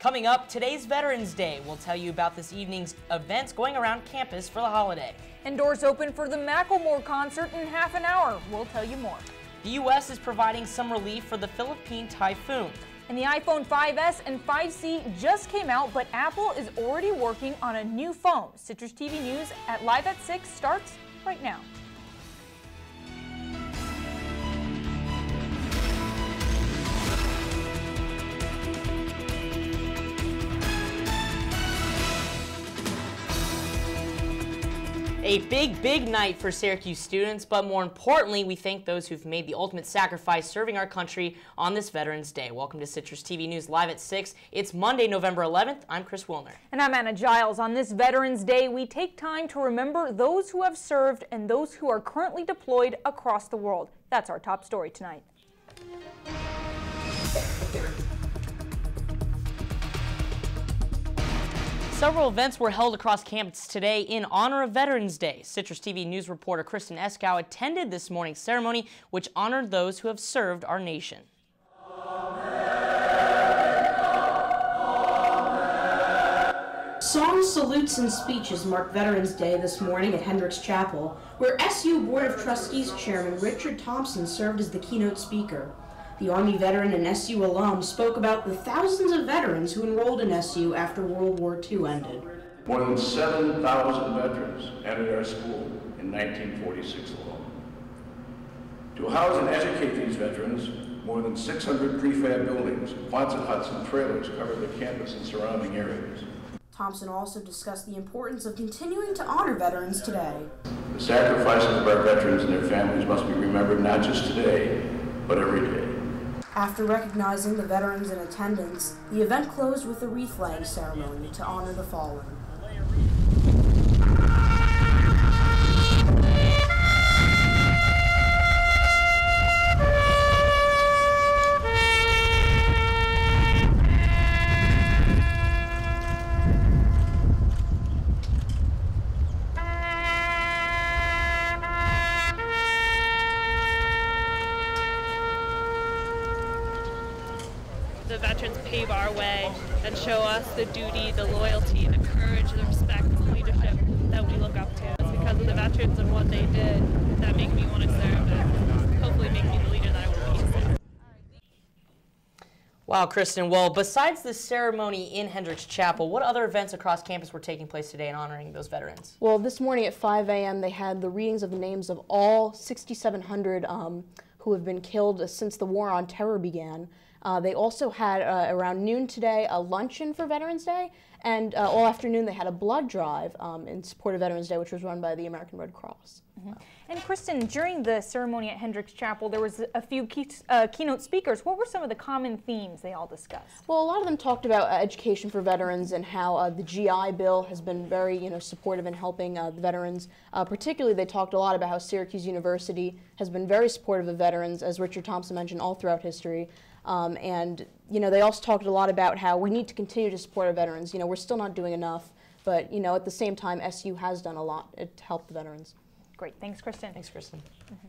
Coming up, today's Veterans Day. We'll tell you about this evening's events going around campus for the holiday. And doors open for the Macklemore concert in half an hour. We'll tell you more. The U.S. is providing some relief for the Philippine typhoon. And the iPhone 5S and 5C just came out, but Apple is already working on a new phone. Citrus TV News at Live at 6 starts right now. A big night for Syracuse students, but more importantly, we thank those who've made the ultimate sacrifice serving our country on this Veterans Day. Welcome to Citrus TV News Live at 6. It's Monday, November 11th. I'm Chris Wilner. And I'm Giles. On this Veterans Day, we take time to remember those who have served and those who are currently deployed across the world. That's our top story tonight. Several events were held across campus today in honor of Veterans Day. Citrus TV News reporter Kristen Eskow attended this morning's ceremony, which honored those who have served our nation. Songs, salutes, and speeches marked Veterans Day this morning at Hendricks Chapel, where SU Board of Trustees Chairman Richard Thompson served as the keynote speaker. The Army veteran and SU alum spoke about the thousands of veterans who enrolled in SU after World War II ended. More than 7,000 veterans entered our school in 1946 alone. To house and educate these veterans, more than 600 prefab buildings, Quonset huts, and trailers covered the campus and surrounding areas. Thompson also discussed the importance of continuing to honor veterans today. The sacrifices of our veterans and their families must be remembered not just today, but every day. After recognizing the veterans in attendance, the event closed with a wreath-laying ceremony to honor the fallen. The veterans pave our way and show us the duty, the loyalty, the courage, the respect, the leadership that we look up to. It's because of the veterans and what they did that make me want to serve and hopefully make me the leader that I want to be. Wow, Kristen. Well, besides this ceremony in Hendricks Chapel, what other events across campus were taking place today in honoring those veterans? Well, this morning at 5 a.m. they had the readings of the names of all 6,700 who have been killed since the War on Terror began. They also had, around noon today, a luncheon for Veterans Day, and all afternoon they had a blood drive in support of Veterans Day, which was run by the American Red Cross. Mm-hmm. And Kristen, during the ceremony at Hendricks Chapel, there was a few keynote speakers. What were some of the common themes they all discussed? Well, a lot of them talked about education for veterans and how the GI Bill has been very, supportive in helping the veterans. Particularly, they talked a lot about how Syracuse University has been very supportive of veterans, as Richard Thompson mentioned, all throughout history. And they also talked a lot about how we need to continue to support our veterans. We're still not doing enough, but at the same time, SU has done a lot to help the veterans. Great, thanks, Kristen. Thanks, Kristen. Mm-hmm.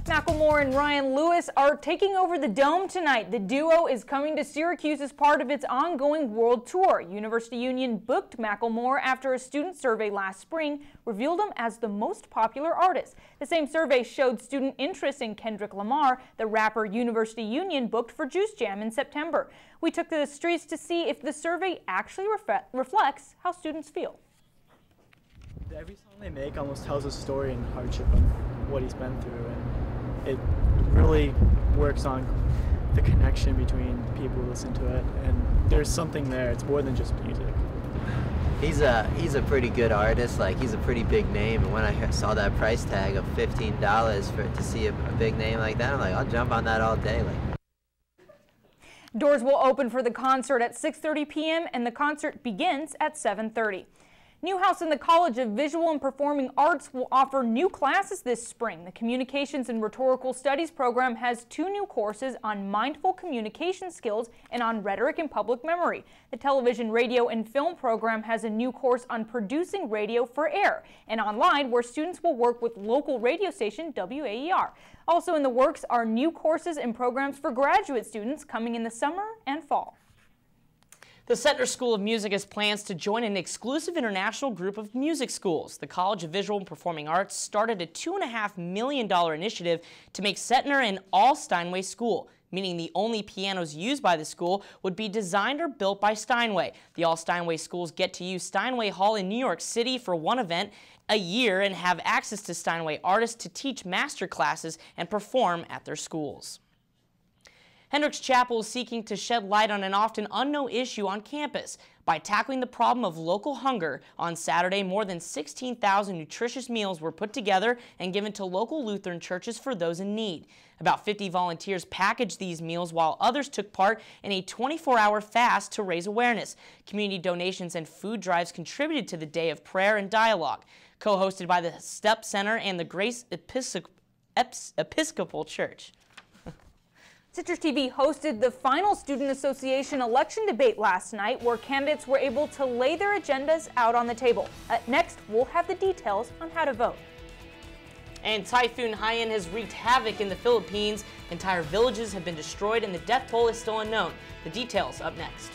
Macklemore and Ryan Lewis are taking over the Dome tonight. The duo is coming to Syracuse as part of its ongoing world tour. University Union booked Macklemore after a student survey last spring revealed him as the most popular artist. The same survey showed student interest in Kendrick Lamar, the rapper University Union booked for Juice Jam in September. We took to the streets to see if the survey actually reflects how students feel. Every song they make almost tells a story and hardship of what he's been through, and it really works on the connection between people who listen to it, and there's something there. It's more than just music. He's a pretty good artist. Like, he's a pretty big name, and when I saw that price tag of $15 to see a big name like that, I'm like, I'll jump on that all day. Doors will open for the concert at 6:30 p.m. and the concert begins at 7:30. Newhouse and the College of Visual and Performing Arts will offer new classes this spring. The Communications and Rhetorical Studies program has 2 new courses on mindful communication skills and on rhetoric and public memory. The Television, Radio, and Film program has a new course on producing radio for air, and online, where students will work with local radio station WAER. Also in the works are new courses and programs for graduate students coming in the summer and fall. The Setner School of Music has plans to join an exclusive international group of music schools. The College of Visual and Performing Arts started a $2.5 million initiative to make Setner an all-Steinway school, meaning the only pianos used by the school would be designed or built by Steinway. The all-Steinway schools get to use Steinway Hall in New York City for one event a year and have access to Steinway artists to teach master classes and perform at their schools. Hendricks Chapel is seeking to shed light on an often unknown issue on campus. By tackling the problem of local hunger, on Saturday, more than 16,000 nutritious meals were put together and given to local Lutheran churches for those in need. About 50 volunteers packaged these meals while others took part in a 24-hour fast to raise awareness. Community donations and food drives contributed to the day of prayer and dialogue. Co-hosted by the Step Center and the Grace Episcopal Church. Citrus TV hosted the final Student Association election debate last night, where candidates were able to lay their agendas out on the table. Next, we'll have the details on how to vote. And Typhoon Haiyan has wreaked havoc in the Philippines. Entire villages have been destroyed and the death toll is still unknown. The details up next.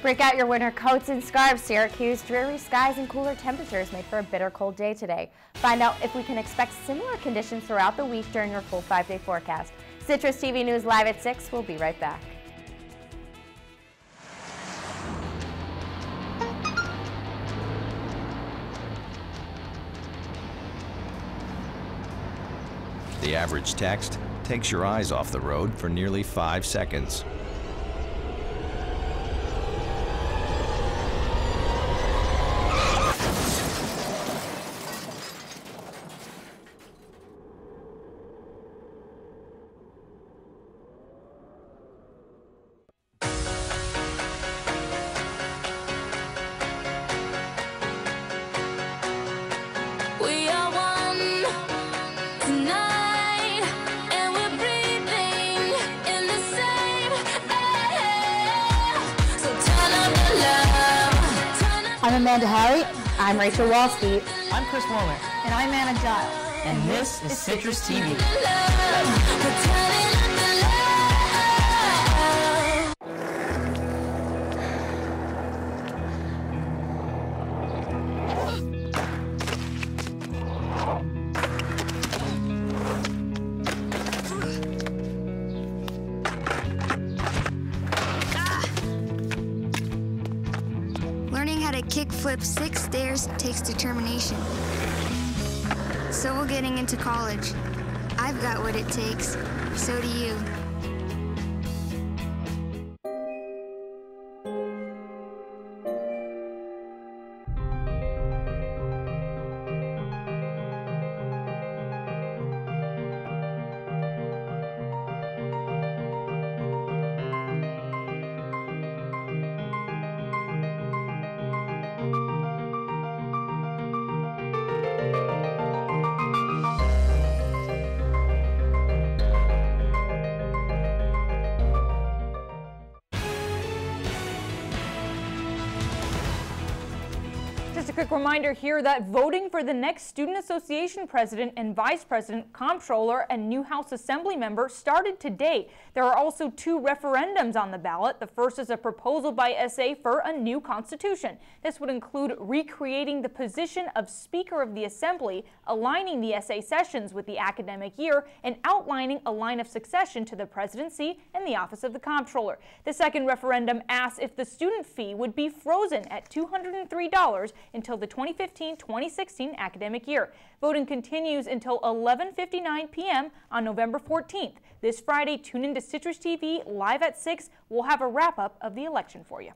Break out your winter coats and scarves, Syracuse. Dreary skies and cooler temperatures make for a bitter cold day today. Find out if we can expect similar conditions throughout the week during your full 5-day forecast. Citrus TV News live at 6. We'll be right back. The average text takes your eyes off the road for nearly 5 seconds. I'm Amanda Harry. I'm Rachel Walsky. I'm Chris Wilner. And I'm Anna Giles. And this is Citrus TV. Learning how to kickflip 6 stairs takes determination. So will getting into college. I've got what it takes. So do you. Just a quick reminder here that voting for the next Student Association President and Vice President, Comptroller, and new House Assembly member started today. There are also 2 referendums on the ballot. The first is a proposal by SA for a new constitution. This would include recreating the position of Speaker of the Assembly, aligning the SA sessions with the academic year, and outlining a line of succession to the presidency and the office of the Comptroller. The second referendum asks if the student fee would be frozen at $203 until the 2015-2016 academic year. Voting continues until 11:59 p.m. on November 14th. This Friday, tune into Citrus TV live at 6. We'll have a wrap-up of the election for you.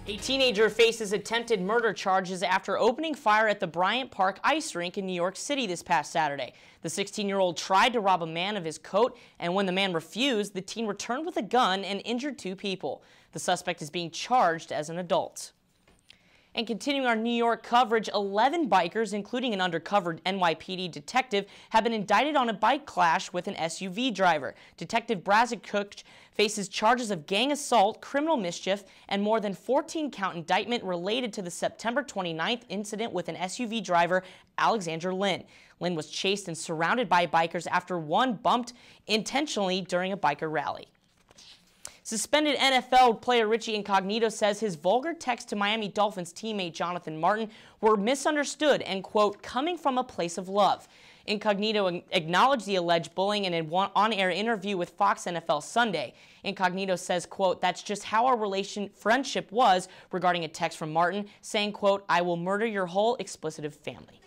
A teenager faces attempted murder charges after opening fire at the Bryant Park ice rink in New York City this past Saturday. The 16-year-old tried to rob a man of his coat, and when the man refused, the teen returned with a gun and injured 2 people. The suspect is being charged as an adult. And continuing our New York coverage, 11 bikers, including an undercover NYPD detective, have been indicted on a bike clash with an SUV driver. Detective Brazic Cook faces charges of gang assault, criminal mischief, and more than 14-count indictment related to the September 29th incident with an SUV driver, Alexander Lynn. Lynn was chased and surrounded by bikers after one bumped intentionally during a biker rally. Suspended NFL player Richie Incognito says his vulgar text to Miami Dolphins teammate Jonathan Martin were misunderstood and, quote, coming from a place of love. Incognito acknowledged the alleged bullying in an on-air interview with Fox NFL Sunday. Incognito says, quote, that's just how our friendship was regarding a text from Martin, saying, quote, I will murder your whole expletive family.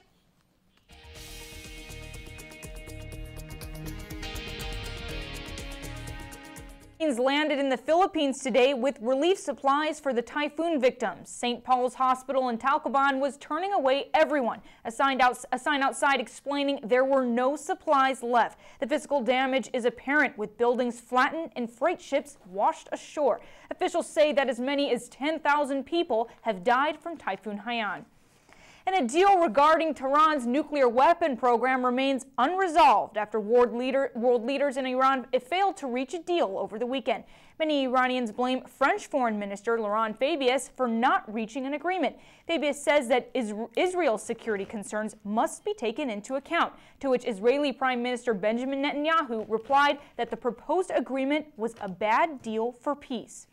Landed in the Philippines today with relief supplies for the typhoon victims. St. Paul's Hospital in Tacloban was turning away everyone. A sign outside explaining there were no supplies left. The physical damage is apparent, with buildings flattened and freight ships washed ashore. Officials say that as many as 10,000 people have died from Typhoon Haiyan. And a deal regarding Tehran's nuclear weapon program remains unresolved after world leaders in Iran failed to reach a deal over the weekend. Many Iranians blame French Foreign Minister Laurent Fabius for not reaching an agreement. Fabius says that Israel's security concerns must be taken into account, to which Israeli Prime Minister Benjamin Netanyahu replied that the proposed agreement was a bad deal for peace.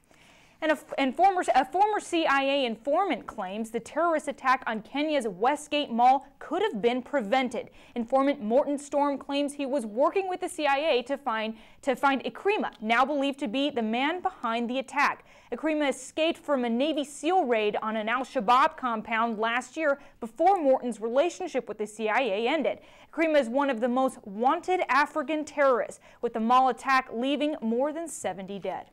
And a former CIA informant claims the terrorist attack on Kenya's Westgate Mall could have been prevented. Informant Morton Storm claims he was working with the CIA to find Ikrima, now believed to be the man behind the attack. Ikrima escaped from a Navy SEAL raid on an al-Shabaab compound last year before Morton's relationship with the CIA ended. Ikrima is one of the most wanted African terrorists, with the mall attack leaving more than 70 dead.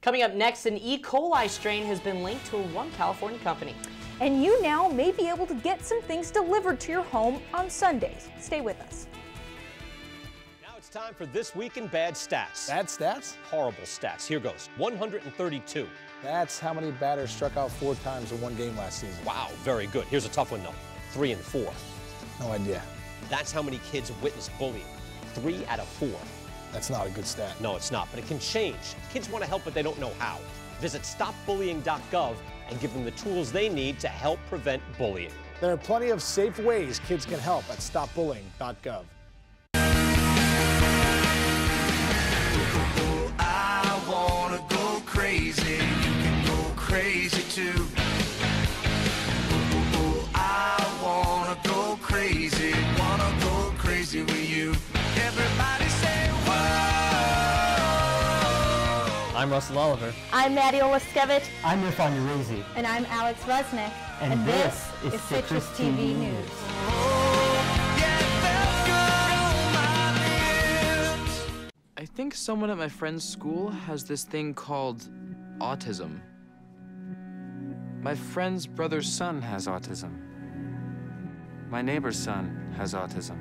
Coming up next, an E. coli strain has been linked to one California company. And you now may be able to get some things delivered to your home on Sundays. Stay with us. Now it's time for This Week in Bad Stats. Bad stats? Horrible stats. Here goes. 132. That's how many batters struck out 4 times in one game last season. Wow, very good. Here's a tough one, though. 3 and 4. No idea. That's how many kids witness bullying. 3 out of 4. That's not a good stat. No, it's not, but it can change. Kids want to help, but they don't know how. Visit stopbullying.gov and give them the tools they need to help prevent bullying. There are plenty of safe ways kids can help at stopbullying.gov. I wanna go crazy. You can go crazy too. I wanna go crazy. Wanna go crazy with you. Everybody say whoa. I'm Russell Oliver. I'm Maddie Olaskevich. I'm Irfan Urazi. And I'm Alex Resnick. And this is Citrus TV News. I think someone at my friend's school has this thing called autism. My friend's brother's son has autism. My neighbor's son has autism.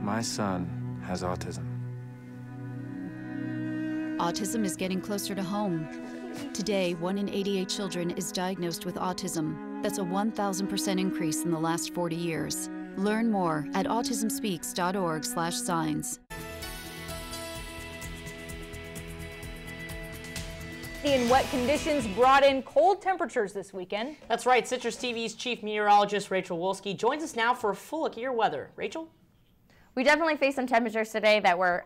My son has autism. Autism is getting closer to home. Today, 1 in 88 children is diagnosed with autism. That's a 1,000% increase in the last 40 years. Learn more at autismspeaks.org/signs. In wet conditions brought in cold temperatures this weekend. That's right. Citrus TV's chief meteorologist Rachel Wolski joins us now for a full look at your weather. Rachel? We definitely faced some temperatures today that were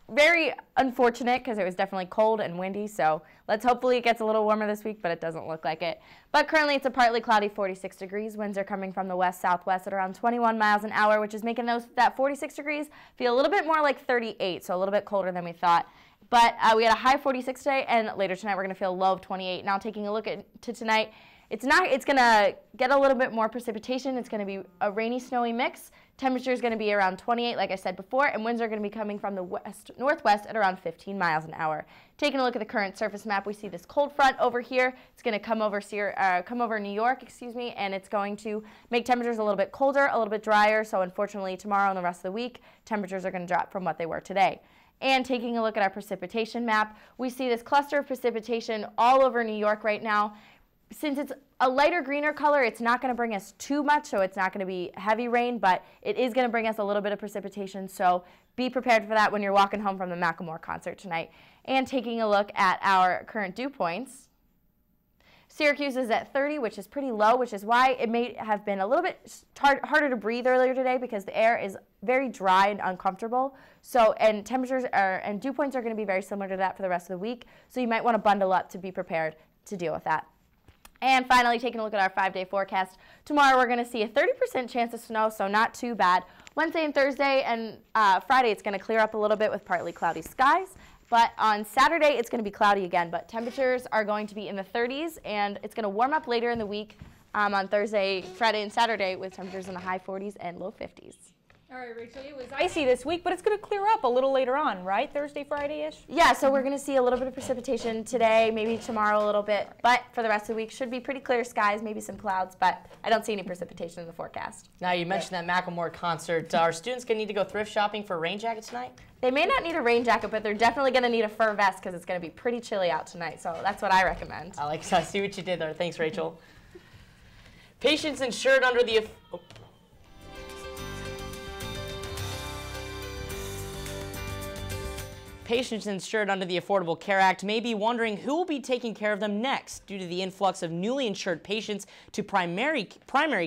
very unfortunate because it was definitely cold and windy. So hopefully it gets a little warmer this week, but it doesn't look like it. But currently it's a partly cloudy 46 degrees. Winds are coming from the west-southwest at around 21 miles an hour, which is making that 46 degrees feel a little bit more like 38, so a little bit colder than we thought. But we had a high 46 today, and later tonight we're going to feel a low of 28. Now taking a look to tonight, It's going to get a little bit more precipitation. It's going to be a rainy, snowy mix. Temperature is going to be around 28, like I said before, and winds are going to be coming from the west-northwest at around 15 miles an hour. Taking a look at the current surface map, we see this cold front over here. It's going to come over New York, and it's going to make temperatures a little bit colder, a little bit drier. So unfortunately, tomorrow and the rest of the week, temperatures are going to drop from what they were today. And taking a look at our precipitation map, we see this cluster of precipitation all over New York right now. Since it's a lighter greener color, it's not going to bring us too much, so it's not going to be heavy rain, but it is going to bring us a little bit of precipitation, so be prepared for that when you're walking home from the Macklemore concert tonight. And taking a look at our current dew points, Syracuse is at 30, which is pretty low, which is why it may have been a little bit harder to breathe earlier today because the air is very dry and uncomfortable. So, and temperatures and dew points are going to be very similar to that for the rest of the week, so you might want to bundle up to be prepared to deal with that. And finally, taking a look at our 5-day forecast, tomorrow we're going to see a 30% chance of snow, so not too bad. Wednesday and Thursday and Friday, it's going to clear up a little bit with partly cloudy skies. But on Saturday, it's going to be cloudy again, but temperatures are going to be in the 30s, and it's going to warm up later in the week on Thursday, Friday, and Saturday with temperatures in the high 40s and low 50s. All right, Rachel, it was icy this week, but it's going to clear up a little later on, right? Thursday, Friday-ish? Yeah, so we're going to see a little bit of precipitation today, maybe tomorrow a little bit, but for the rest of the week should be pretty clear skies, maybe some clouds, but I don't see any precipitation in the forecast. Now, you mentioned that Macklemore concert. Are students going to need to go thrift shopping for a rain jacket tonight? They may not need a rain jacket, but they're definitely going to need a fur vest because it's going to be pretty chilly out tonight, so that's what I recommend. I see what you did there. Thanks, Rachel. Patients insured under the... Patients insured under the Affordable Care Act may be wondering who will be taking care of them next. Due to the influx of newly insured patients to primary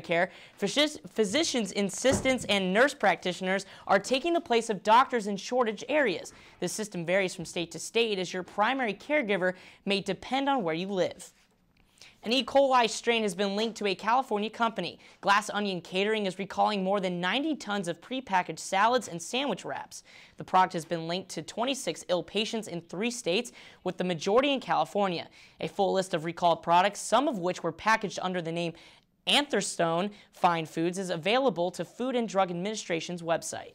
care, physicians, assistants, and nurse practitioners are taking the place of doctors in shortage areas. This system varies from state to state as your primary caregiver may depend on where you live. An E. coli strain has been linked to a California company. Glass Onion Catering is recalling more than 90 tons of prepackaged salads and sandwich wraps. The product has been linked to 26 ill patients in 3 states, with the majority in California. A full list of recalled products, some of which were packaged under the name Antherstone Fine Foods, is available to Food and Drug Administration's website.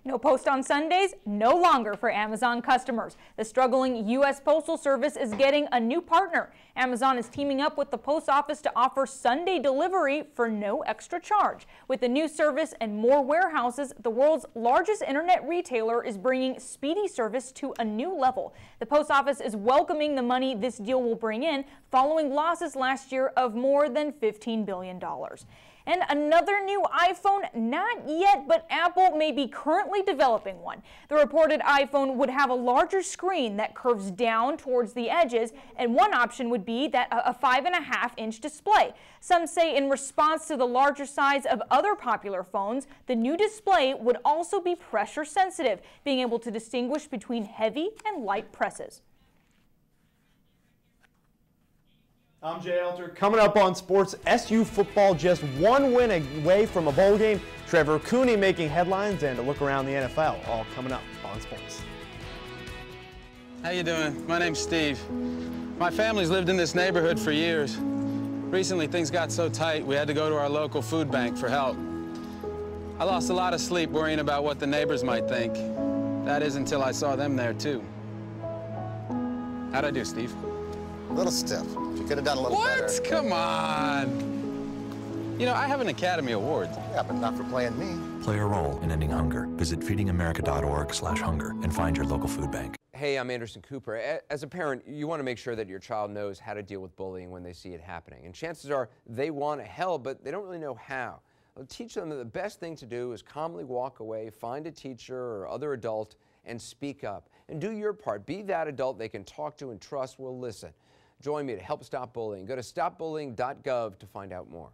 No post on Sundays, no longer for Amazon customers. The struggling U.S. Postal Service is getting a new partner. Amazon is teaming up with the post office to offer Sunday delivery for no extra charge. With the new service and more warehouses, the world's largest internet retailer is bringing speedy service to a new level. The post office is welcoming the money this deal will bring in following losses last year of more than $15 billion. And another new iPhone, not yet, but Apple may be currently developing one. The reported iPhone would have a larger screen that curves down towards the edges, and one option would be that a 5.5-inch display. Some say in response to the larger size of other popular phones, the new display would also be pressure sensitive, being able to distinguish between heavy and light presses. I'm Jay Elter. Coming up on sports, SU football just one win away from a bowl game. Trevor Cooney making headlines, and a look around the NFL, all coming up on sports. How you doing? My name's Steve. My family's lived in this neighborhood for years. Recently, things got so tight, we had to go to our local food bank for help. I lost a lot of sleep worrying about what the neighbors might think. That is until I saw them there, too. How'd I do, Steve? A little stiff. You could have done a little better. What? Come on. You know, I have an Academy Award. Yeah, but not for playing me. Play a role in ending hunger. Visit feedingamerica.org/hunger and find your local food bank. Hey, I'm Anderson Cooper. As a parent, you want to make sure that your child knows how to deal with bullying when they see it happening. And chances are they want to help, but they don't really know how. Well, teach them that the best thing to do is calmly walk away, find a teacher or other adult, and speak up. And do your part. Be that adult they can talk to and trust will listen. Join me to help stop bullying. Go to stopbullying.gov to find out more.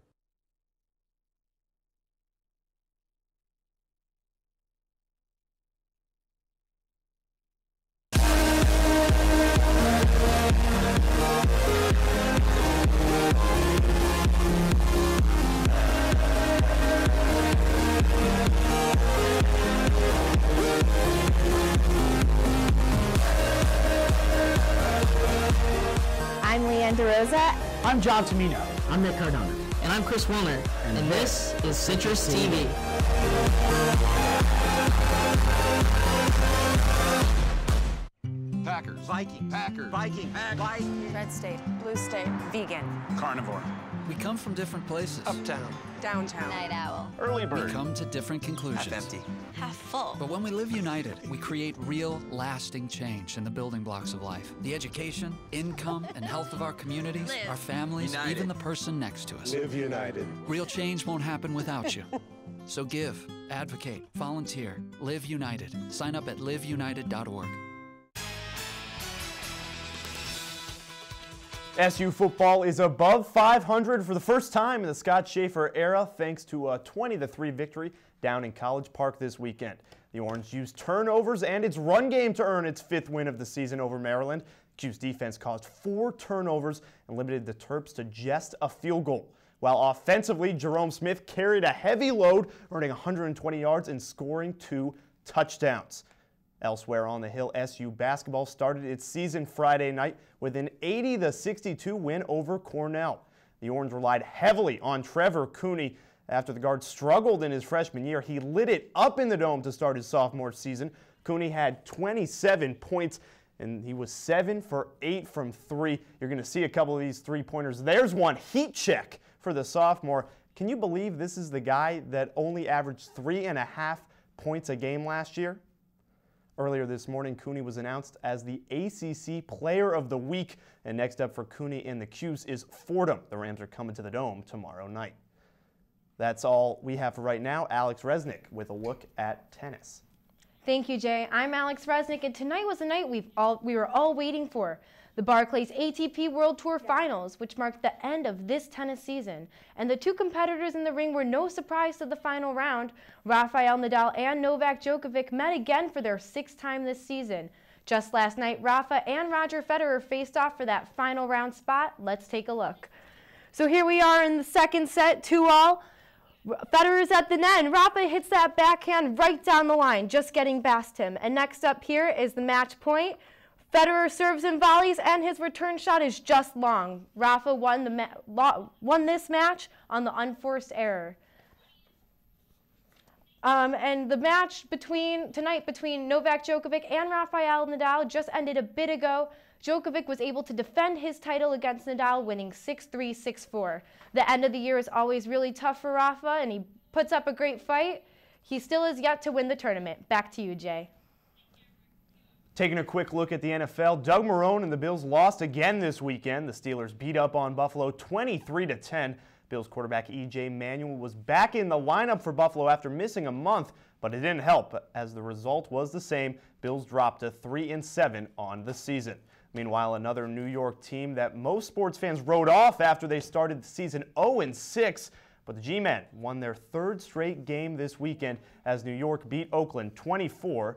Mendoza. I'm John Tomino. I'm Nick Cardona. And I'm Chris Wilner. And this is Citrus TV. Packers. Viking. Packers. Viking. Viking. Red state. Blue state. Vegan. Carnivore. We come from different places. Uptown. Downtown. Night owl. Early bird. We come to different conclusions. Half empty. Half full. But when we live united, we create real, lasting change in the building blocks of life. The education, income, and health of our communities, our families, united. Even the person next to us. Live united. Real change won't happen without you. So give, advocate, volunteer, live united. Sign up at liveunited.org. SU football is above 500 for the first time in the Scott Schaefer era thanks to a 20-3 victory down in College Park this weekend. The Orange used turnovers and its run game to earn its 5th win of the season over Maryland. Q's defense caused 4 turnovers and limited the Terps to just a field goal. While offensively, Jerome Smith carried a heavy load, earning 120 yards and scoring 2 touchdowns. Elsewhere on the Hill, SU basketball started its season Friday night with an 80-62 win over Cornell. The Orange relied heavily on Trevor Cooney. After the guard struggled in his freshman year, he lit it up in the Dome to start his sophomore season. Cooney had 27 points, and he was 7 for 8 from 3. You're going to see a couple of these three-pointers. There's one heat check for the sophomore. Can you believe this is the guy that only averaged 3.5 points a game last year? Earlier this morning, Cooney was announced as the ACC Player of the Week. And next up for Cooney and the Cuse is Fordham. The Rams are coming to the Dome tomorrow night. That's all we have for right now. Alex Resnick with a look at tennis. Thank you, Jay. I'm Alex Resnick, and tonight was the night we were all waiting for. The Barclays ATP World Tour Finals, which marked the end of this tennis season. And the two competitors in the ring were no surprise to the final round. Rafael Nadal and Novak Djokovic met again for their 6th time this season. Just last night, Rafa and Roger Federer faced off for that final round spot. Let's take a look. So here we are in the second set, 2-all. Federer's at the net, and Rafa hits that backhand right down the line, just getting past him. And next up here is the match point. Federer serves and volleys, and his return shot is just long. Rafa won this match on the unforced error. And the match tonight between Novak Djokovic and Rafael Nadal just ended a bit ago. Djokovic was able to defend his title against Nadal, winning 6-3, 6-4. The end of the year is always really tough for Rafa, and he puts up a great fight. He still is yet to win the tournament. Back to you, Jay. Taking a quick look at the NFL, Doug Marrone and the Bills lost again this weekend. The Steelers beat up on Buffalo 23-10. Bills quarterback E.J. Manuel was back in the lineup for Buffalo after missing a month, but it didn't help as the result was the same. Bills dropped to 3-7 on the season. Meanwhile, another New York team that most sports fans wrote off after they started the season 0-6, but the G-Men won their 3rd straight game this weekend as New York beat Oakland 24-20.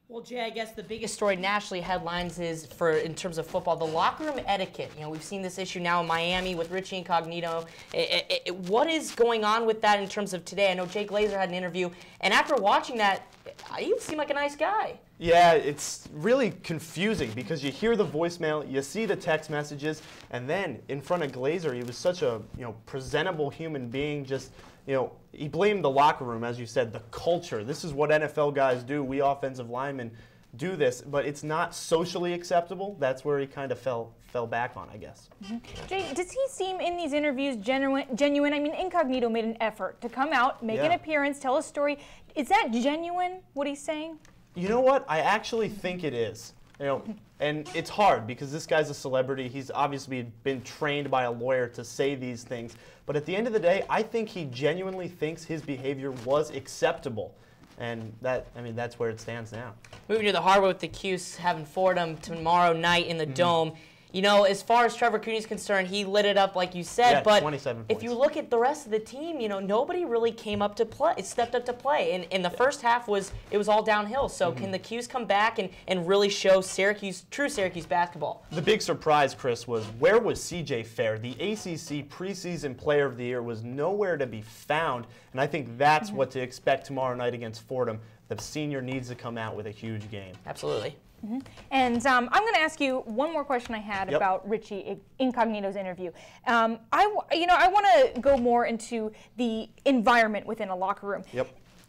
Well, Jay, I guess the biggest story nationally headlines is in terms of football, the locker room etiquette. You know, we've seen this issue now in Miami with Richie Incognito. What is going on with that in terms of today? I know Jay Glazer had an interview, and after watching that, he seemed like a nice guy. Yeah, it's really confusing because you hear the voicemail, you see the text messages, and then in front of Glazer, he was such a presentable human being. Just he blamed the locker room, as you said, the culture. This is what NFL guys do. We offensive linemen do this, but it's not socially acceptable. That's where he kind of fell back on, I guess. Jay, does he seem in these interviews genuine? I mean, Incognito made an effort to come out, make an appearance, tell a story. Is that genuine, what he's saying? You know what? I actually think it is. And it's hard because this guy's a celebrity. He's obviously been trained by a lawyer to say these things. But at the end of the day, I think he genuinely thinks his behavior was acceptable. And that's where it stands now. Moving to the hardwood with the Cuse having Fordham tomorrow night in the Dome. You know, as far as Trevor Cooney's concerned, he lit it up like you said. Yeah, but 27 if you look at the rest of the team, nobody really came up to play. It stepped up to play. And in the first half, it was all downhill. So can the Cuse come back and really show true Syracuse basketball? The big surprise, Chris, was where was C.J. Fair? The ACC preseason player of the year was nowhere to be found. And I think that's what to expect tomorrow night against Fordham. The senior needs to come out with a huge game. Absolutely. And I'm going to ask you one more question I had about Richie Incognito's interview. I want to go more into the environment within a locker room.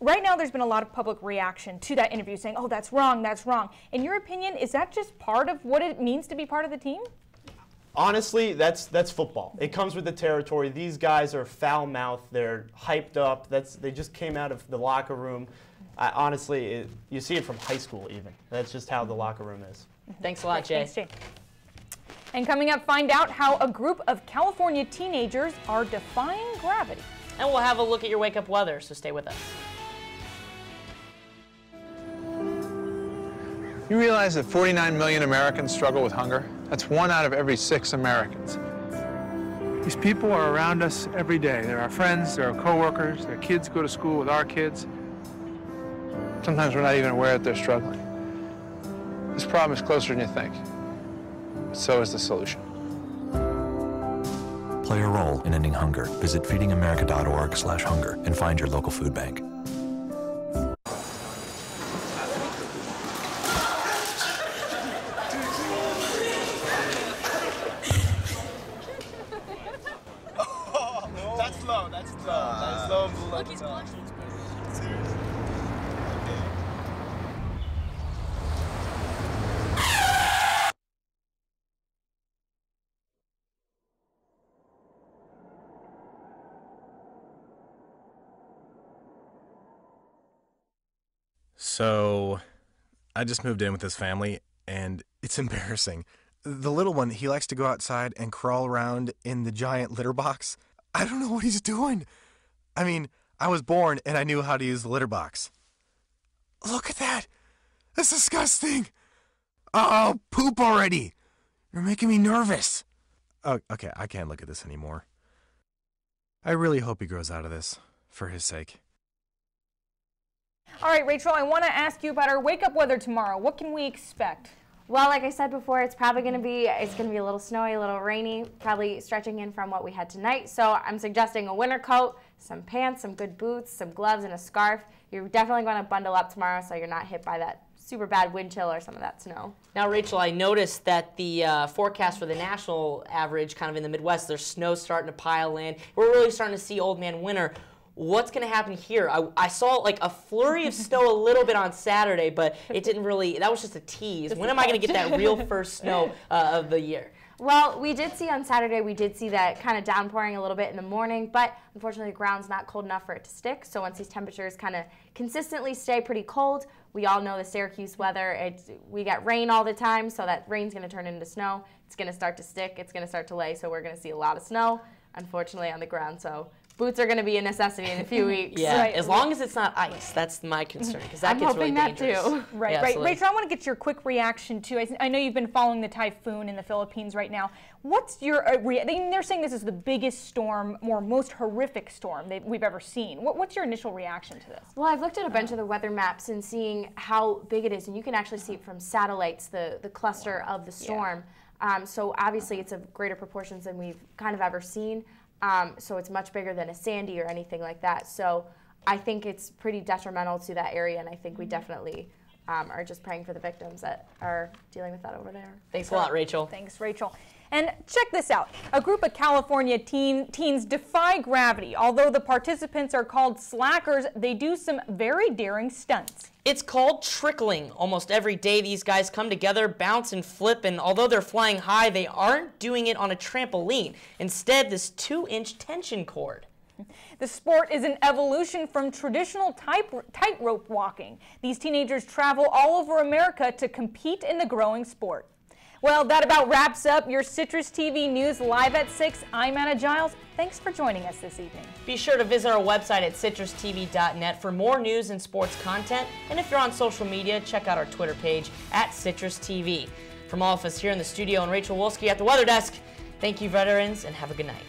Right now, there's been a lot of public reaction to that interview saying, oh, that's wrong, that's wrong. In your opinion, is that just part of what it means to be part of the team? Honestly, that's football. It comes with the territory. These guys are foul-mouthed. They're hyped up. They just came out of the locker room. Honestly, you see it from high school even. That's just how the locker room is. Thanks a lot, Jay. Thanks, Jay. And coming up, find out how a group of California teenagers are defying gravity. And we'll have a look at your wake-up weather, so stay with us. You realize that 49 million Americans struggle with hunger? That's 1 out of every 6 Americans. These people are around us every day. They're our friends, they're our coworkers, their kids go to school with our kids. Sometimes we're not even aware that they're struggling. This problem is closer than you think. So is the solution. Play a role in ending hunger. Visit feedingamerica.org/hunger and find your local food bank. That's low, that's low. That's low. Look, he's blushing. Seriously. So, I just moved in with this family, and it's embarrassing. The little one, he likes to go outside and crawl around in the giant litter box. I don't know what he's doing. I mean, I was born and I knew how to use the litter box. Look at that. That's disgusting. Oh, poop already. You're making me nervous. Oh, okay, I can't look at this anymore. I really hope he grows out of this, for his sake. All right, Rachel, I want to ask you about our wake-up weather tomorrow. What can we expect? Well, like I said before, it's probably going to be a little snowy, a little rainy, probably stretching in from what we had tonight. So I'm suggesting a winter coat, some pants, some good boots, some gloves, and a scarf. You're definitely going to bundle up tomorrow so you're not hit by that super bad wind chill or some of that snow. Now, Rachel, I noticed that the forecast for the national average, kind of in the Midwest, there's snow starting to pile in. We're really starting to see old man winter. What's going to happen here? I saw like a flurry of snow a little bit on Saturday, but it didn't really, that was just a tease. When am I going to get that real first snow of the year? Well, we did see on Saturday, we did see that kind of downpouring a little bit in the morning, but unfortunately the ground's not cold enough for it to stick. So once these temperatures kind of consistently stay pretty cold, we all know the Syracuse weather, we get rain all the time, so that rain's going to turn into snow. It's going to start to stick, it's going to start to lay, so we're going to see a lot of snow, unfortunately, on the ground. So boots are going to be a necessity in a few weeks. Yeah, as long as it's not ice, that's my concern, because that gets really dangerous. I'm hoping that too. Right, yeah, right. Rachel, I want to get your quick reaction to, I know you've been following the typhoon in the Philippines right now. What's your, they're saying this is the biggest storm, or most horrific storm that we've ever seen. What's your initial reaction to this? Well, I've looked at a bunch of the weather maps and seeing how big it is, and you can actually see it from satellites, the cluster of the storm. Yeah. So obviously it's of greater proportions than we've kind of ever seen. So it's much bigger than a Sandy or anything like that. So I think it's pretty detrimental to that area, and I think we definitely are just praying for the victims that are dealing with that over there. Thanks a lot, Rachel. Thanks, Rachel. And check this out. A group of California teens defy gravity. Although the participants are called slackers, they do some very daring stunts. It's called trickling. Almost every day these guys come together, bounce and flip, and although they're flying high, they aren't doing it on a trampoline. Instead, this 2-inch tension cord. The sport is an evolution from traditional tightrope walking. These teenagers travel all over America to compete in the growing sport. Well, that about wraps up your Citrus TV News Live at 6. I'm Anna Giles. Thanks for joining us this evening. Be sure to visit our website at citrustv.net for more news and sports content. And if you're on social media, check out our Twitter page at CitrusTV. From all of us here in the studio and Rachel Wolski at the Weather Desk, thank you, veterans, and have a good night.